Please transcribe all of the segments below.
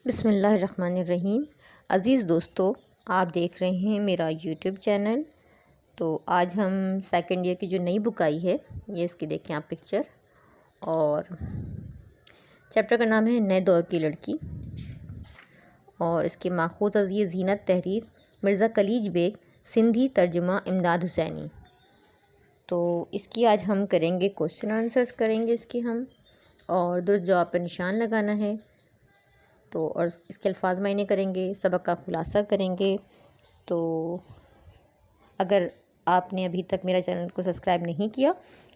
بسم اللہ الرحمن الرحیم۔ عزیز دوستو، آپ دیکھ رہے ہیں میرا یوٹیوب چینل۔ تو آج ہم سیکنڈ ایئر کی جو نئی بک آئی ہے، یہ اس کی دیکھیں آپ پکچر، اور چیپٹر کا نام ہے نئے دور کی لڑکی، اور اس کے ماخوذ از یہ زینت تحریر مرزا کلیج بیگ، سندھی ترجمہ امداد حسینی۔ تو اس کی آج ہم کریں گے کوشچن آنسرز کریں گے اس کی ہم، اور درست جواب پر نشان لگانا ہے۔ تو اور اس کے الفاظ معنی کریں گے، سبق کا خلاصہ کریں گے۔ تو اگر آپ نے ابھی تک میرا چینل کو سبسکرائب نہیں کیا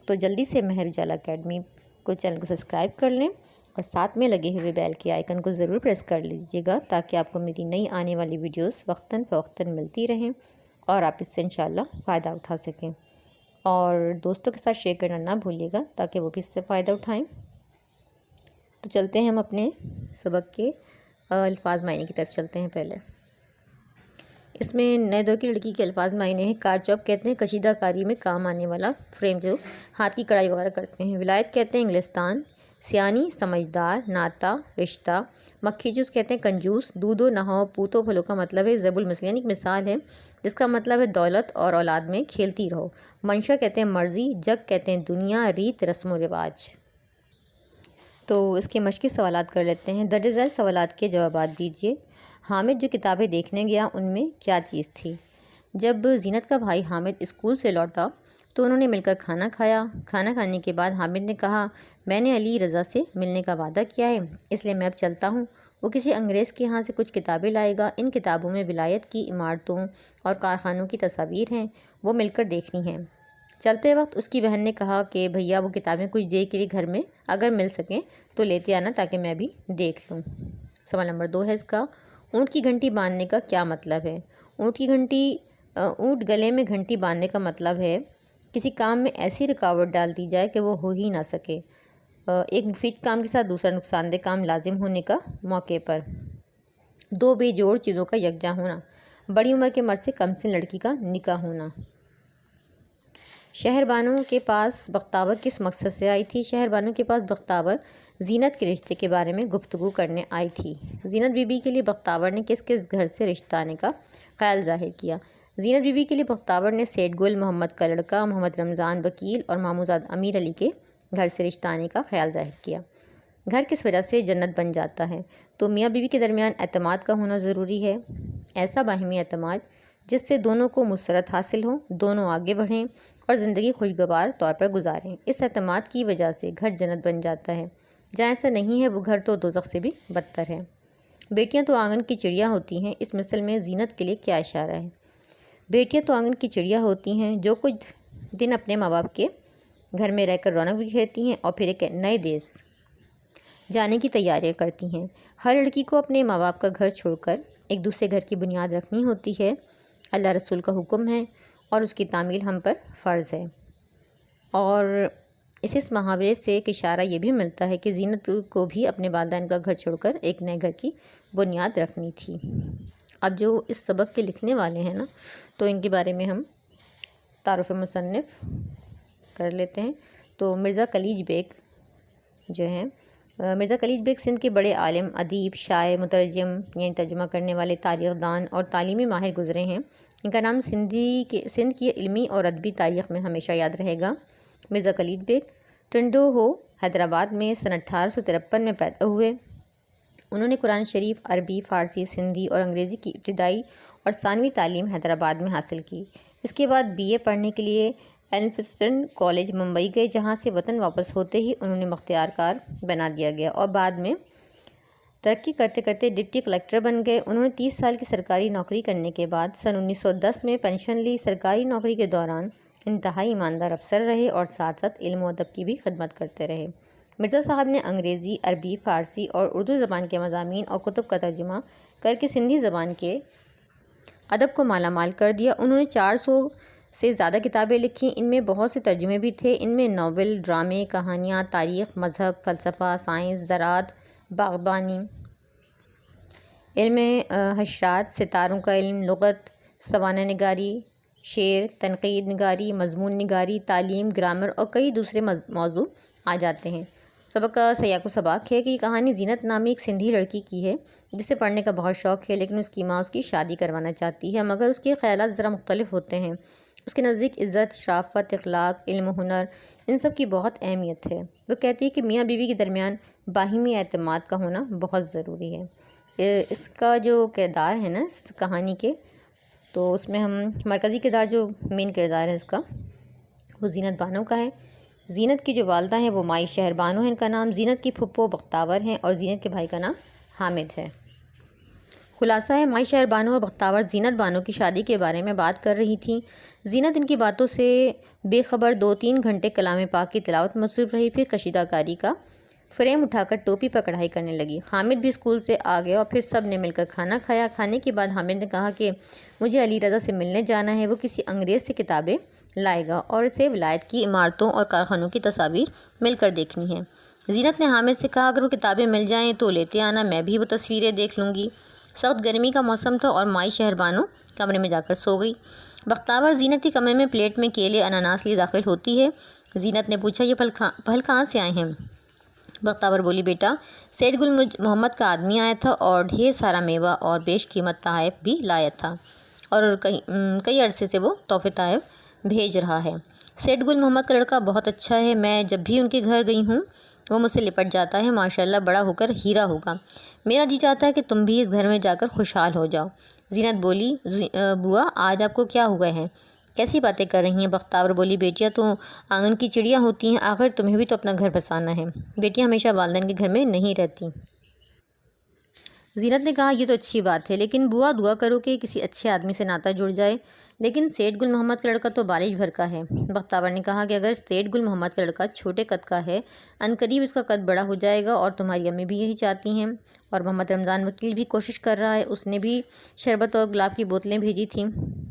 تو جلدی سے مہر اجالا اکیڈمی کو چینل کو سبسکرائب کر لیں، اور ساتھ میں لگے ہوئے بیل کے آئیکن کو ضرور پریس کر لیجیے گا تاکہ آپ کو میری نئی آنے والی ویڈیوز وقتاً فوقتاً ملتی رہیں اور آپ اس سے انشاءاللہ فائدہ اٹھا سکیں، اور دوستوں کے ساتھ شیئر کرنا نہ بھولیے گا تاکہ وہ بھی اس سے فائدہ اٹھائیں۔ تو چلتے ہیں ہم اپنے سبق کے الفاظ معنی کی طرف چلتے ہیں۔ پہلے اس میں نئے دور کی لڑکی کے الفاظ معنی ہیں۔ کارچوب کہتے ہیں کشیدہ کاری میں کام آنے والا فریم جو ہاتھ کی کڑھائی وغیرہ کرتے ہیں۔ ولایت کہتے ہیں انگلستان۔ سیانی سمجھدار، ناتا رشتہ۔ مکھی جوس کہتے ہیں کنجوس۔ دودھو نہاؤ پوتو پھلو کا مطلب ہے ضرب المثل، یعنی ایک مثال ہے جس کا مطلب ہے دولت اور اولاد میں کھیلتی رہو۔ منشا کہتے ہیں مرضی۔ جگ کہتے ہیں دنیا، ریت رسم و رواج۔ تو اس کے مشقی سوالات کر لیتے ہیں۔ درج ذیل سوالات کے جوابات دیجیے۔ حامد جو کتابیں دیکھنے گیا ان میں کیا چیز تھی؟ جب زینت کا بھائی حامد اسکول سے لوٹا تو انہوں نے مل کر کھانا کھایا۔ کھانا کھانے کے بعد حامد نے کہا، میں نے علی رضا سے ملنے کا وعدہ کیا ہے، اس لیے میں اب چلتا ہوں۔ وہ کسی انگریز کے ہاں سے کچھ کتابیں لائے گا۔ ان کتابوں میں ولایت کی عمارتوں اور کارخانوں کی تصاویر ہیں، وہ مل کر دیکھنی ہیں۔ چلتے وقت اس کی بہن نے کہا کہ بھیا وہ کتابیں کچھ دیر کے لیے گھر میں اگر مل سکیں تو لیتے آنا تاکہ میں بھی دیکھ لوں۔ سوال نمبر 2 ہے اس کا، اونٹ کی گھنٹی باندھنے کا کیا مطلب ہے؟ اونٹ گلے میں گھنٹی باندھنے کا مطلب ہے کسی کام میں ایسی رکاوٹ ڈال دی جائے کہ وہ ہو ہی نہ سکے، ایک مفید کام کے ساتھ دوسرا نقصان دہ کام لازم ہونے کا موقع پر۔ دو بے جوڑ چیزوں کا یکجا ہونا، بڑی عمر کے مرد سے کم سن لڑکی کا نکاح ہونا۔ شہر بانو کے پاس بختیور کس مقصد سے آئی تھی؟ شہر بانو کے پاس بختیور زینت کے رشتے کے بارے میں گفتگو کرنے آئی تھی۔ زینت بی بی کے لیے بختیور نے کس کس گھر سے رشتہ آنے کا خیال ظاہر کیا؟ زینت بی بی کے لیے بختیور نے سیٹھ گل محمد کا لڑکا محمد رمضان وکیل اور ماموزاد امیر علی کے گھر سے رشتہ آنے کا خیال ظاہر کیا۔ گھر کس وجہ سے جنت بن جاتا ہے؟ تو میاں بیوی کے درمیان اعتماد کا ہونا ضروری ہے، ایسا باہمی اعتماد جس سے دونوں کو مسرت حاصل ہو، دونوں آگے بڑھیں اور زندگی خوشگوار طور پر گزاریں۔ اس اعتماد کی وجہ سے گھر جنت بن جاتا ہے، جہاں ایسا نہیں ہے وہ گھر تو دوزخ سے بھی بدتر ہے۔ بیٹیاں تو آنگن کی چڑیا ہوتی ہیں، اس مثل میں زینت کے لیے کیا اشارہ ہے؟ بیٹیاں تو آنگن کی چڑیا ہوتی ہیں جو کچھ دن اپنے ماں باپ کے گھر میں رہ کر رونق بکھیرتی ہیں اور پھر ایک نئے دیس جانے کی تیاریاں کرتی ہیں۔ ہر لڑکی کو اپنے ماں باپ کا گھر چھوڑ کر ایک دوسرے گھر کی بنیاد رکھنی ہوتی ہے، اللہ رسول کا حکم ہے اور اس کی تعمیل ہم پر فرض ہے۔ اور اس محاورے سے ایک اشارہ یہ بھی ملتا ہے کہ زینت کو بھی اپنے والدین کا گھر چھوڑ کر ایک نئے گھر کی بنیاد رکھنی تھی۔ اب جو اس سبق کے لکھنے والے ہیں نا، تو ان کے بارے میں ہم تعارف مصنف کر لیتے ہیں۔ تو مرزا کلیج بیگ جو ہیں، مرزا کلیج بیگ سندھ کے بڑے عالم، ادیب، شاعر، مترجم یعنی ترجمہ کرنے والے، تاریخ دان اور تعلیمی ماہر گزرے ہیں۔ ان کا نام سندھ کی علمی اور ادبی تاریخ میں ہمیشہ یاد رہے گا۔ مرزا کلیج بیگ ٹنڈو ہو حیدرآباد میں سن 1853 میں پیدا ہوئے۔ انہوں نے قرآن شریف، عربی، فارسی، سندھی اور انگریزی کی ابتدائی اور ثانوی تعلیم حیدرآباد میں حاصل کی۔ اس کے بعد BA پڑھنے کے لیے ایلفنسٹن کالج ممبئی گئے، جہاں سے وطن واپس ہوتے ہی انہوں نے مختار کار بنا دیا گیا اور بعد میں ترقی کرتے کرتے ڈپٹی کلکٹر بن گئے۔ انہوں نے 30 سال کی سرکاری نوکری کرنے کے بعد سن 1910 میں پنشن لی۔ سرکاری نوکری کے دوران انتہائی ایماندار افسر رہے اور ساتھ ساتھ علم و ادب کی بھی خدمت کرتے رہے۔ مرزا صاحب نے انگریزی، عربی، فارسی اور اردو زبان کے مضامین اور کتب کا ترجمہ کر کے سندھی زبان کے ادب کو مالا مال کر دیا۔ انہوں نے 400 سے زیادہ کتابیں لکھیں، ان میں بہت سے ترجمے بھی تھے۔ ان میں ناول، ڈرامے، کہانیاں، تاریخ، مذہب، فلسفہ، سائنس، زراعت، باغبانی، علم حشرات، ستاروں کا علم، لغت، سوانح نگاری، شعر، تنقید نگاری، مضمون نگاری، تعلیم، گرامر اور کئی دوسرے موضوع آ جاتے ہیں۔ सबक का सयाको सबाक है कि ये कहानी जीनत नामी एक सिंधी लड़की की है जिसे पढ़ने का बहुत शौक़ है, लेकिन उसकी माँ उसकी शादी करवाना चाहती है, मगर उसके ख़यालात ज़रा मुख्तलिफ होते हैं। उसके नज़दीक इज़्ज़त, शराफ़त, इख़लाक़, इल्म, हुनर, इन सब की बहुत अहमियत है। वो कहती है कि मियाँ बीवी के दरमियान बाहिमी एतमाद का होना बहुत ज़रूरी है। इसका जो किरदार है ना इस कहानी के, तो उसमें हम मरकज़ी किरदार जो मेन किरदार है इसका, वो ज़ीनत बानो का है। ज़ीनत की जो वालदा हैं वो माई शहर बानो है इनका नाम। ज़ीनत की फुप्पो बख्तावर हैं और ज़ीनत के भाई का नाम हामिद है। खुलासा है, माई शहर बानो और बख्तावर ज़ीनत बानो की शादी के बारे में बात कर रही थी। ज़ीनत इनकी बातों से बेखबर 2-3 घंटे कलाम पाक की तिलावत मसरूफ़ रही, फिर कशीदाकारी का फ्रेम उठाकर टोपी पर कढ़ाई करने लगी। हामिद भी स्कूल से आ गया और फिर सब ने मिलकर खाना खाया। खाने के बाद हामिद ने कहा कि मुझे अली रज़ा से मिलने जाना है, वो किसी अंग्रेज़ से किताबें लाएगा और इसे विलायत की इमारतों और कारखानों की तस्वीर मिलकर देखनी है। ज़ीनत ने हामिद से कहा, अगर वो किताबें मिल जाएं तो लेते आना, मैं भी वो तस्वीरें देख लूँगी। सख्त गर्मी का मौसम था और माई शहरबानो कमरे में जाकर सो गई। बख्तावर ज़ीनत के कमरे में प्लेट में केले अनानास लिए दाखिल होती है। ज़ीनत ने पूछा, ये फल कहाँ से आए हैं? बख्तावर बोली, बेटा सैयद गुल मोहम्मद का आदमी आया था और ढेर सारा मेवा और बेशकीमत तोहफ़े भी लाया था और कई अरसे से वो तोहफ़े तोहफ़े भेज रहा है। सैयद गुल मोहम्मद का लड़का बहुत अच्छा है, मैं जब भी उनके घर गई हूँ वो मुझसे लिपट जाता है, माशाल्लाह बड़ा होकर हीरा होगा। मेरा जी चाहता है कि तुम भी इस घर में जाकर खुशहाल हो जाओ। ज़ीनत बोली, बुआ आज आपको क्या हुआ है, कैसी बातें कर रही हैं? बख्तावर बोली, बेटियाँ तो आंगन की चिड़िया होती हैं, आखिर तुम्हें भी तो अपना घर बसाना है। बेटियाँ हमेशा वालिदैन के घर में नहीं रहती। ज़ीनत ने कहा, ये तो अच्छी बात है, लेकिन बुआ दुआ करो कि किसी अच्छे आदमी से नाता जुड़ जाए। लेकिन सैयद गुल मोहम्मद का लड़का तो बारिश भर का है। बख्तावर ने कहा कि अगर सैयद गुल मोहम्मद का लड़का छोटे कद का है, अनकरीब इसका कद बड़ा हो जाएगा और तुम्हारी अम्मी भी यही चाहती हैं। और मोहम्मद रमज़ान वकील भी कोशिश कर रहा है, उसने भी शरबत और गुलाब की बोतलें भेजी थीं।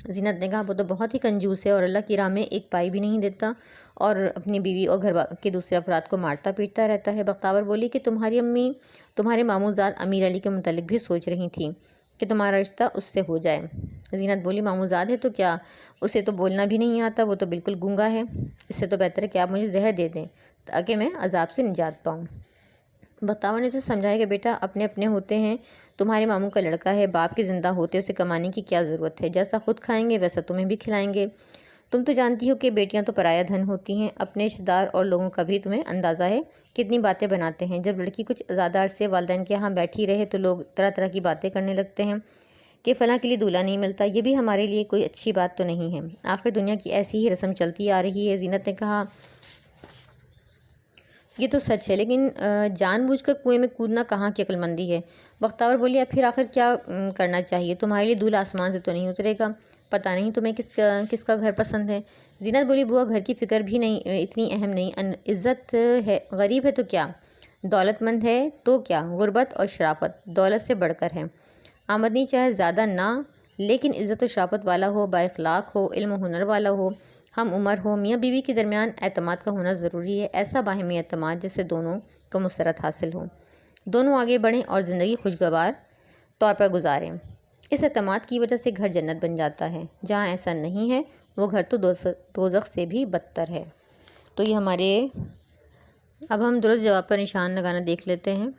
ज़ीनत ने कहा, वो तो बहुत ही कंजूस है और अल्लाह की राह में एक पाई भी नहीं देता और अपनी बीवी और घर के दूसरे अफराद को मारता पीटता रहता है। बख्तावर बोली कि तुम्हारी अम्मी तुम्हारे मामूज़ाद अमीर अली के मुतालिक भी सोच रही थी कि तुम्हारा रिश्ता उससे हो जाए। ज़ीनत बोली, मामूज़ाद है तो क्या, उसे तो बोलना भी नहीं आता, वो तो बिल्कुल गूंगा है। इससे तो बेहतर है कि आप मुझे जहर दे दें ताकि मैं अजाब से निजात पाऊँ। बख्तावर ने उसे समझाया कि बेटा अपने अपने होते हैं, तुम्हारे मामू का लड़का है, बाप के ज़िंदा होते उसे कमाने की क्या ज़रूरत है, जैसा खुद खाएंगे वैसा तुम्हें भी खिलाएंगे। तुम तो जानती हो कि बेटियां तो पराया धन होती हैं, अपने रिश्तेदार और लोगों का भी तुम्हें अंदाज़ा है कितनी बातें बनाते हैं। जब लड़की कुछ ज़्यादा अरसे वालिदैन के यहाँ बैठी रहे तो लोग तरह तरह की बातें करने लगते हैं कि फ़लाँ के लिए दूल्हा नहीं मिलता। ये भी हमारे लिए कोई अच्छी बात तो नहीं है, आखिर दुनिया की ऐसी ही रस्म चलती आ रही है। ज़ीनत ने कहा, ये तो सच है, लेकिन जानबूझकर कुएं में कूदना कहाँ की अक्लमंदी है। बख्तावर बोली, अब फिर आखिर क्या करना चाहिए? तुम्हारे लिए दूल्हा आसमान से तो नहीं उतरेगा, पता नहीं तुम्हें किसका घर पसंद है। ज़ीनत बोली, बुआ घर की फ़िक्र भी नहीं, इतनी अहम नहीं, इज़्ज़त है, गरीब है तो क्या, दौलतमंद है तो क्या, गुर्बत और शराफत दौलत से बढ़कर है। आमदनी चाहे ज़्यादा ना, लेकिन इज़्ज़त और शराफत वाला हो, बाइखलाक हो, इल्म हुनर वाला हो, हम उम्र हो। मियाँ बीवी के दरमियान एतमाद का होना ज़रूरी है, ऐसा बाहिमी एतमाद जिससे दोनों को मुसरत हासिल हो, दोनों आगे बढ़ें और ज़िंदगी खुशगवार तौर पर गुजारें। इस एतमाद की वजह से घर जन्नत बन जाता है, जहाँ ऐसा नहीं है वो घर तो दोज़ख से भी बदतर है। तो ये हमारे, अब हम दुरुस्त जवाब पर निशान लगाना देख लेते हैं।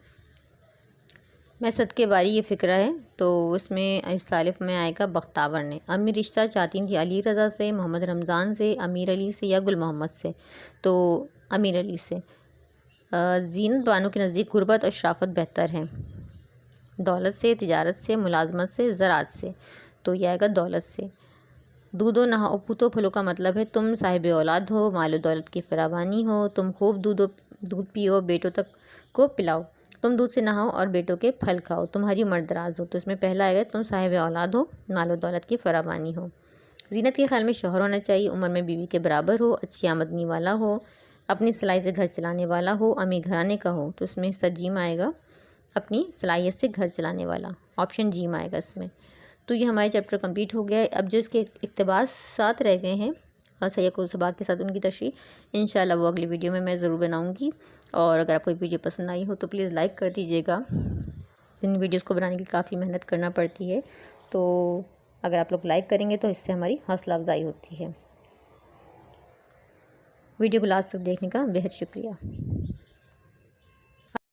मैं सदके बारी ये फ़िक्रा है, तो इसमें इस सालिफ में आएगा बख्तावर ने। अम्मी रिश्ता चाहती थी अली रज़ा से, मोहम्मद रमज़ान से, अमीर अली से या गुल मोहम्मद से, तो अमीर अली से। ज़ीनत बानो के नज़दीक गुर्बत और शराफत बेहतर है, दौलत से, तिजारत से, मुलाजमत से, ज़राअत से, तो यह आएगा दौलत से। दूधो नहाओ पूतो फलो का मतलब है तुम साहिब औलाद हो, मालो दौलत की फरावानी हो, तुम खूब दूध पियो, बेटों तक को पिलाओ, तुम दूध से नहाओ और बेटों के फल खाओ, तुम्हारी उम्र दराज हो। तो इसमें पहला आएगा तुम साहिब औलाद हो, मालो दौलत की फरावानी हो। ज़ीनत के ख्याल में शौहर होना चाहिए, उम्र में बीवी के बराबर हो, अच्छी आमदनी वाला हो, अपनी सिलाई से घर चलाने वाला हो, अमीर घराने का हो। तो इसमें सजीम आएगा, अपनी सलाहियत से घर चलाने वाला, ऑप्शन जीम आएगा इसमें। तो ये हमारे चैप्टर कंप्लीट हो गया है। अब जो इसके इक़्तिबास 7 रह गए हैं और सैयद सबाक के साथ उनकी तशरीह इंशाल्लाह वो अगली वीडियो में मैं ज़रूर बनाऊंगी। और अगर आपको वीडियो पसंद आई हो तो प्लीज़ लाइक कर दीजिएगा। इन वीडियोस को बनाने के लिए काफ़ी मेहनत करना पड़ती है, तो अगर आप लोग लाइक करेंगे तो इससे हमारी हौसला अफजाई होती है। वीडियो को लास्ट तक देखने का बेहद शुक्रिया।